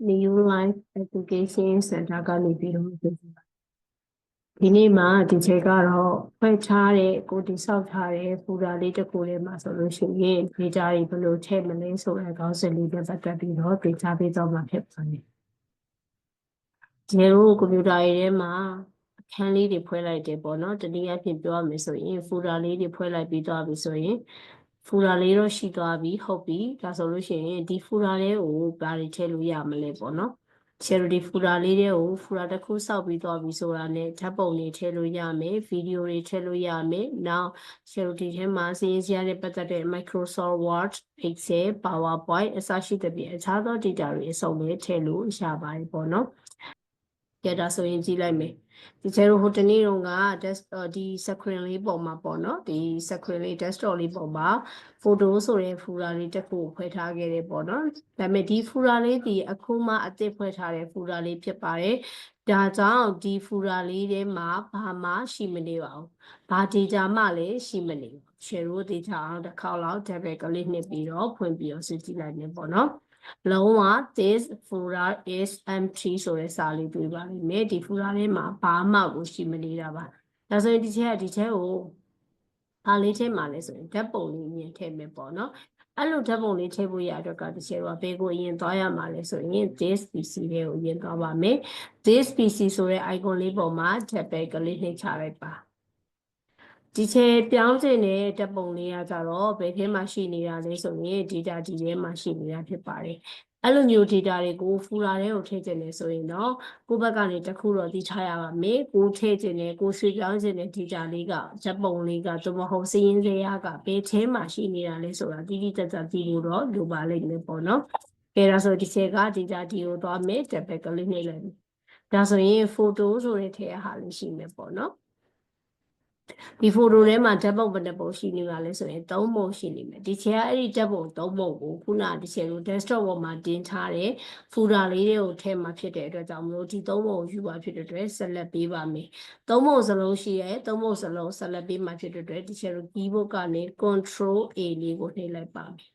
New Life Education Center ကနေပြီးတော့ဒီနေ့မှာဒီချက်ကတော့ဖွဲ့ထားတဲ့ကိုတိဆောက်ထားတဲ့ပူရာလေးတစ်ခုလေးမှာဆိုလို့ရှိရင် data တွေဘယ်လိုထည့်မလဲဆိုတဲ့ခေါင်းစဉ်လေးနဲ့ပတ်သက်ပြီးတော့သင်ကြားပေးတော့မှာဖြစ်ပါတယ်။ဒီလိုကွန်ပျူတာတွေထဲမှာအခန်းလေးတွေဖွဲ့လိုက်တယ်ပေါ့နော်။တနည်းအားဖြင့်ပြောရမယ်ဆိုရင်ပူရာလေးတွေဖွဲ့လိုက်ပြီးသွားပြီဆိုရင်ဖူရာလေးတော့ရှိသွားပြီဟုတ်ပြီဒါဆိုလို့ရှိရင်ဒီဖူရာလေးကိုဘာတွေထည့်လို့ရမလဲပေါ့နော်ချယ်ရီဖူရာလေးတွေကိုဖူရာတစ်ခုစောက်ပြီးသွားပြီဆိုတာနဲ့ဓာတ်ပုံတွေထည့်လို့ရမယ်ဗီဒီယိုတွေထည့်လို့ရမယ်နောက်ချယ်ရီထဲမှာစီးရင်စရာတွေပတ်သက်တဲ့ Microsoft Word Excel PowerPoint အစရှိသဖြင့်အခြားသော data တွေအစုံနဲ့ထည့်လို့ရပါတယ်ပေါ့နော်ကဲဒါဆိုရင်ကြည့်လိုက်မယ်ဒီကျတော့ဟိုတနေ့တုန်းက ဒီ screen လေးပေါ်မှာပေါ့နော်ဒီ screen လေး desktop လေးပေါ်မှာ photo ဆိုတဲ့ folder လေးတစ်ခုဖွဲ့ထားခဲ့တယ်ပေါ့နော်ဒါပေမဲ့ဒီ folder လေးဒီအခုမှအသစ်ဖွဲ့ထားတဲ့ folder လေးဖြစ်ပါတယ်ဒါကြောင့်ဒီ folder လေးထဲမှာဘာမှရှိမနေပါဘူးဘာ data မှလည်းရှိမနေဘူး share လို့ data အောင်တစ်ခေါက်လောက် double click နှိပ်ပြီးတော့ဖွင့်ပြီးတော့စစ်ကြည့်လိုက်မယ်ပေါ့နော်လုံးဝ this folder is empty ဆိုတဲ့စာလေးတွေ့ပါလိမ့်မယ်ဒီ folder ထဲမှာဘာမှကိုရှိမနေတာပါဒါဆိုရင်ဒီချက်ကိုဘာလေးထည့်မှာလဲဆိုရင်ဓာတ်ပုံလေးမြင်ထည့်မယ်ပေါ့နော်အဲ့လိုဓာတ်ပုံလေးထည့်ဖို့ရအတွက်ကဒီချက်ကဘယ်ကိုအရင်သွားရမှာလဲဆိုရင် this pc လေးကိုအရင်သွားပါမယ် this pc ဆိုတဲ့ icon လေးပေါ်မှာ double click နှိပ်ချလိုက်ပါဒီချက်ပြောင်းခြင်းတဲ့ဓာတ်ပုံလေးကကြတော့ဘယ်ထဲမှာရှိနေတာလဲဆိုရင် data ဒီထဲမှာရှိနေတာဖြစ်ပါတယ်အဲ့လိုမျိုး data တွေကိုဖူရာထဲကိုထည့်ခြင်းနေဆိုရင်တော့ကိုယ့်ဘက်ကနေတခုတော့သိထားရပါမယ်ကိုထည့်ခြင်းနဲ့ကိုရွှေပြောင်းခြင်းနဲ့ data လေးကဓာတ်ပုံလေးကသို့မဟုတ်စည်ရင်းစရာကဘယ်ထဲမှာရှိနေတာလဲဆိုတာတိတိကျကျသိလို့တော့လိုပါလိမ့်မယ်ပေါ့နော်ကဲဒါဆိုဒီချက်က data ဒီကိုသွားမယ် double click နှိပ်လိုက်ပြီဒါဆိုရင် photo ဆိုတဲ့ထည့်ရဟာလေးရှိမယ်ပေါ့နော်ဒီ photo ထဲမှာဓာတ်ပုံဘယ်နှပုံရှိနေပါလဲဆိုရင်3ပုံရှိနေမယ်ဒီချက်ကအဲ့ဒီဓာတ်ပုံ3ပုံကိုခုနဒီချက်ကို desktop ပေါ်မှာတင်ထားတဲ့ folder လေးတွေကိုထည့်မှာဖြစ်တဲ့အတွက်ကြောင့်မလို့ဒီ3ပုံကိုယူပါဖြစ်တဲ့အတွက် select ပေးပါမယ်3ပုံစလုံးရှိရဲ3ပုံစလုံး select ပေးမှာဖြစ်တဲ့အတွက်ဒီချက်ကို keyboard ကနေ control A လေးကိုနှိပ်လိုက်ပါမယ်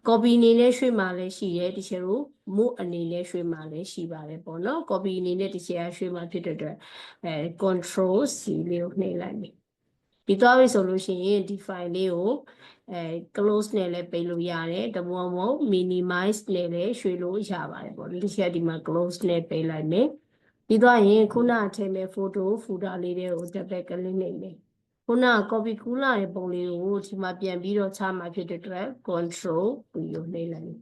copy အနေနဲ့ရွှေ့မှာလည်းရှိရဲဒီချက်ကို move အနေနဲ့ရွှေ့မှာလည်းရှိပါတယ်ပေါ့နော် copy အနေနဲ့ဒီချက်ကရွှေ့မှာဖြစ်တဲ့အတွက်control C လေးကိုနှိပ်လိုက်ပြီပြီးသွားပြီဆိုလို့ရှိရင်ဒီ file လေးကိုclose နဲ့လည်းပိတ်လို့ရတယ်တဘောမဟုတ် minimize နဲ့လည်းရွှေ့လို့ရပါတယ်ပေါ့ဒီချက်ဒီမှာ close နဲ့ပိတ်လိုက်မယ်ပြီးသွားရင်ခုနထည့်မဲ့ photo folder လေးတွေကို double click နှိပ်မယ်ခုန copy ကူးလာတဲ့ပုံလေးကိုဒီမှာပြန်ပြီးတော့ချမှာဖြစ်တဲ့အတွက် control V ကိုနှိပ်လိုက်မယ်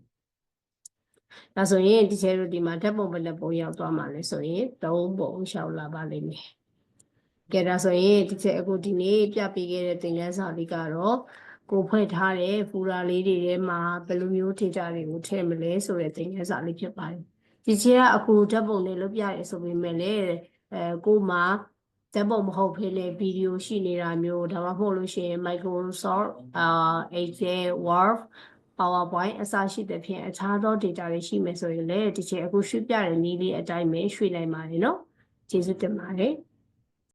ဒါဆိုရင်ဒီချက်တို့ဒီမှာဓာတ်ပုံဘယ်နှပုံရောက်သွားမှာလဲဆိုရင်3ပုံရောက်လာပါလိမ့်မယ်ကဲဒါဆိုရင်ဒီချက်အခုဒီနေ့ပြပေးခဲ့တဲ့သင်ခန်းစာလေးကတော့ကိုဖွဲ့ထားတဲ့ဖူရာလေးတွေထဲမှာဘယ်လိုမျိုး data တွေကိုထည့်မလဲဆိုတဲ့သင်ခန်းစာလေးဖြစ်ပါတယ်ဒီချက်ကအခုဓာတ်ပုံနဲ့လုပ်ပြရဲဆိုပေမဲ့လည်းကိုမှာဓာတ်ပုံမဟုတ်ဖေးလေဗီဒီယိုရှိနေတာမျိုးဒါမှမဟုတ်လို့ရှိရင် Microsoft Excel Word PowerPoint အစရှိတဲ့ဖြင့်အခြားသော data တွေရှိမယ်ဆိုရင်လည်းဒီချက်အခုရွှေ့ပြတဲ့နည်းလေးအတိုင်းပဲရွှေ့နိုင်ပါတယ်နော်ကျေးဇူးတင်ပါတယ်